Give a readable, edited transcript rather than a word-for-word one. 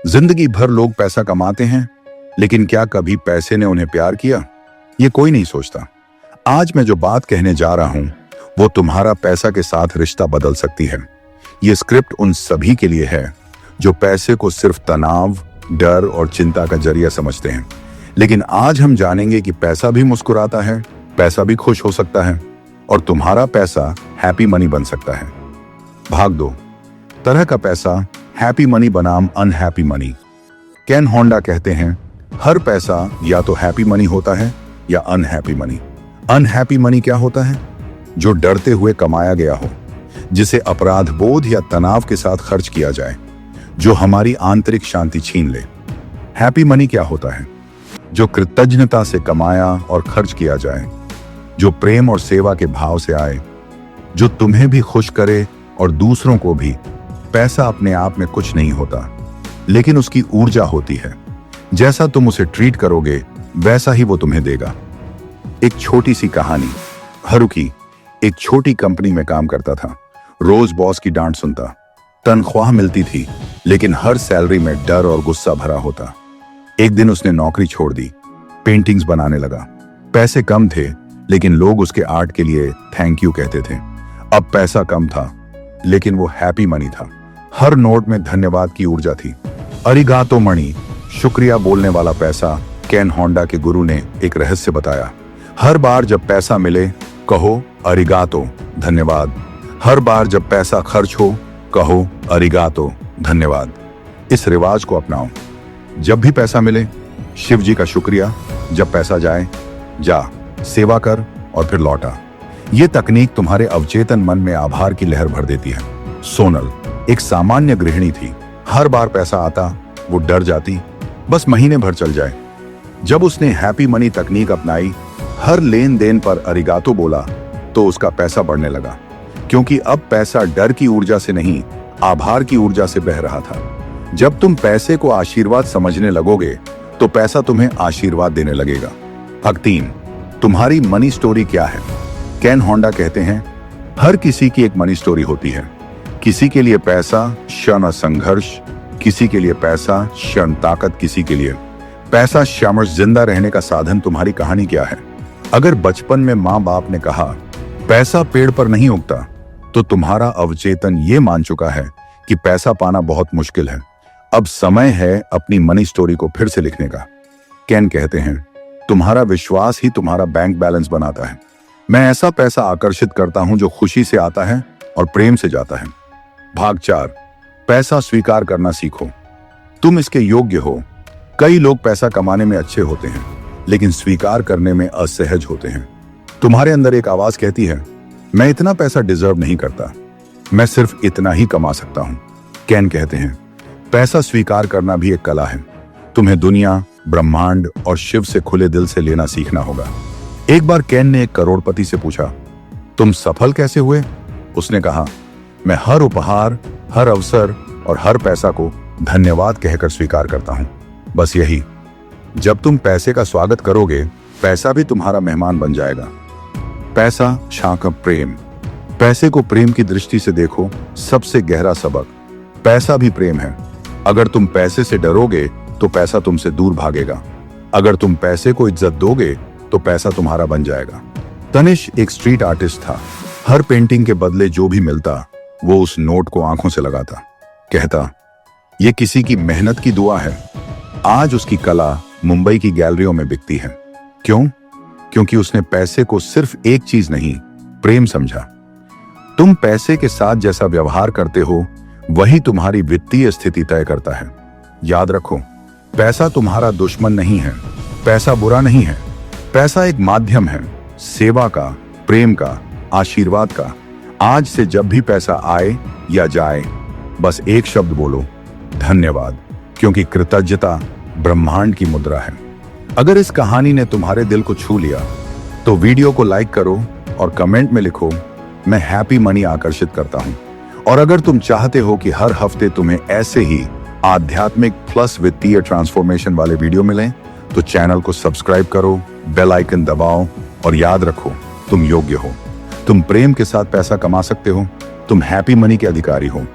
जिंदगी भर लोग पैसा कमाते हैं, लेकिन क्या कभी पैसे ने उन्हें प्यार किया? ये कोई नहीं सोचता। आज मैं जो बात कहने जा रहा हूं वो तुम्हारा पैसा के साथ रिश्ता बदल सकती है। ये स्क्रिप्ट उन सभी के लिए है जो पैसे को सिर्फ तनाव, डर और चिंता का जरिया समझते हैं। लेकिन आज हम जानेंगे कि पैसा भी मुस्कुराता है, पैसा भी खुश हो सकता है और तुम्हारा पैसा हैप्पी मनी बन सकता है। भाग दो तरह का पैसा, हैप्पी मनी बनाम अनहैप्पी मनी। केन होंडा कहते हैं, हर पैसा या तो हैप्पी मनी होता है या अनहैप्पी मनी। अनहैप्पी मनी क्या होता है? जो डरते हुए कमाया गया हो, जिसे अपराध बोध या तनाव के साथ खर्च किया जाए, जो हमारी आंतरिक शांति छीन ले। हैप्पी मनी क्या होता है? जो कृतज्ञता से कमाया और खर्च किया जाए, जो प्रेम और सेवा के भाव से आए, जो तुम्हें भी खुश करे और दूसरों को भी। पैसा अपने आप में कुछ नहीं होता, लेकिन उसकी ऊर्जा होती है। जैसा तुम उसे ट्रीट करोगे वैसा ही वो तुम्हें देगा। एक छोटी सी कहानी। हारुकी एक छोटी कंपनी में काम करता था। रोज बॉस की डांट सुनता, तनख्वाह मिलती थी लेकिन हर सैलरी में डर और गुस्सा भरा होता। एक दिन उसने नौकरी छोड़ दी, पेंटिंग्स बनाने लगा। पैसे कम थे लेकिन लोग उसके आर्ट के लिए थैंक यू कहते थे। अब पैसा कम था लेकिन वो हैप्पी मनी था। हर नोट में धन्यवाद की ऊर्जा थी। अरिगातो मणि, शुक्रिया बोलने वाला पैसा। केन होंडा के गुरु ने एक रहस्य बताया। हर बार जब पैसा मिले कहो अरिगातो, धन्यवाद। हर बार जब पैसा खर्च हो कहो अरिगातो, धन्यवाद। इस रिवाज को अपनाओ। जब भी पैसा मिले शिव जी का शुक्रिया, जब पैसा जाए जा सेवा कर और फिर लौटा। ये तकनीक तुम्हारे अवचेतन मन में आभार की लहर भर देती है। सोनल एक सामान्य गृहिणी थी। हर बार पैसा आता वो डर जाती, बस महीने भर चल जाए। जब उसने हैप्पी मनी तकनीक अपनाई, हर लेन देन पर अरिगातो बोला, तो उसका पैसा बढ़ने लगा। क्योंकि अब पैसा डर की ऊर्जा से नहीं, आभार की ऊर्जा से बह रहा था। जब तुम पैसे को आशीर्वाद समझने लगोगे तो पैसा तुम्हें आशीर्वाद देने लगेगा। भाग 3, तुम्हारी मनी स्टोरी क्या है? केन होंडा कहते हैं, हर किसी की एक मनी स्टोरी होती है। किसी के लिए पैसा क्षण और संघर्ष, किसी के लिए पैसा क्षण ताकत, किसी के लिए पैसा शामर्श। जिंदा रहने का साधन। तुम्हारी कहानी क्या है? अगर बचपन में माँ बाप ने कहा पैसा पेड़ पर नहीं उगता, तो तुम्हारा अवचेतन ये मान चुका है कि पैसा पाना बहुत मुश्किल है। अब समय है अपनी मनी स्टोरी को फिर से लिखने का। केन कहते हैं, तुम्हारा विश्वास ही तुम्हारा बैंक बैलेंस बनाता है। मैं ऐसा पैसा आकर्षित करता हूं जो खुशी से आता है और प्रेम से जाता है। भाग 4, पैसा स्वीकार करना सीखो। तुम इसके योग्य हो। कई लोग पैसा कमाने में अच्छे होते हैं लेकिन स्वीकार करने में असहज होते हैं। तुम्हारे अंदर एक आवाज कहती है, मैं इतना पैसा डिजर्व नहीं करता, मैं सिर्फ इतना ही कमा सकता हूं। केन कहते हैं, पैसा स्वीकार करना भी एक कला है। तुम्हें दुनिया, ब्रह्मांड और शिव से खुले दिल से लेना सीखना होगा। एक बार केन ने एक करोड़पति से पूछा, तुम सफल कैसे हुए? उसने कहा, मैं हर उपहार, हर अवसर और हर पैसा को धन्यवाद कहकर स्वीकार करता हूं। बस यही। जब तुम पैसे का स्वागत करोगे, पैसा भी तुम्हारा मेहमान बन जाएगा। पैसा शाख प्रेम। पैसे को प्रेम की दृष्टि से देखो। सबसे गहरा सबक, पैसा भी प्रेम है। अगर तुम पैसे से डरोगे तो पैसा तुमसे दूर भागेगा। अगर तुम पैसे को इज्जत दोगे तो पैसा तुम्हारा बन जाएगा। तनिष एक स्ट्रीट आर्टिस्ट था। हर पेंटिंग के बदले जो भी मिलता वो उस नोट को आंखों से लगाता। कहता, ये किसी की मेहनत की दुआ है। आज उसकी कला मुंबई की गैलरियों में बिकती है। क्यों? क्योंकि उसने पैसे को सिर्फ एक चीज नहीं, प्रेम समझा। तुम पैसे के साथ जैसा व्यवहार करते हो वही तुम्हारी वित्तीय स्थिति तय करता है। याद रखो, पैसा तुम्हारा दुश्मन नहीं है। पैसा बुरा नहीं है। पैसा एक माध्यम है, सेवा का, प्रेम का, आशीर्वाद का। आज से जब भी पैसा आए या जाए, बस एक शब्द बोलो, धन्यवाद। क्योंकि कृतज्ञता ब्रह्मांड की मुद्रा है। अगर इस कहानी ने तुम्हारे दिल को छू लिया तो वीडियो को लाइक करो और कमेंट में लिखो, मैं हैप्पी मनी आकर्षित करता हूं। और अगर तुम चाहते हो कि हर हफ्ते तुम्हें ऐसे ही आध्यात्मिक प्लस वित्तीय ट्रांसफॉर्मेशन वाले वीडियो मिलें, तो चैनल को सब्सक्राइब करो, बेल आइकन दबाओ और याद रखो, तुम योग्य हो। तुम प्रेम के साथ पैसा कमा सकते हो। तुम हैप्पी मनी के अधिकारी हो।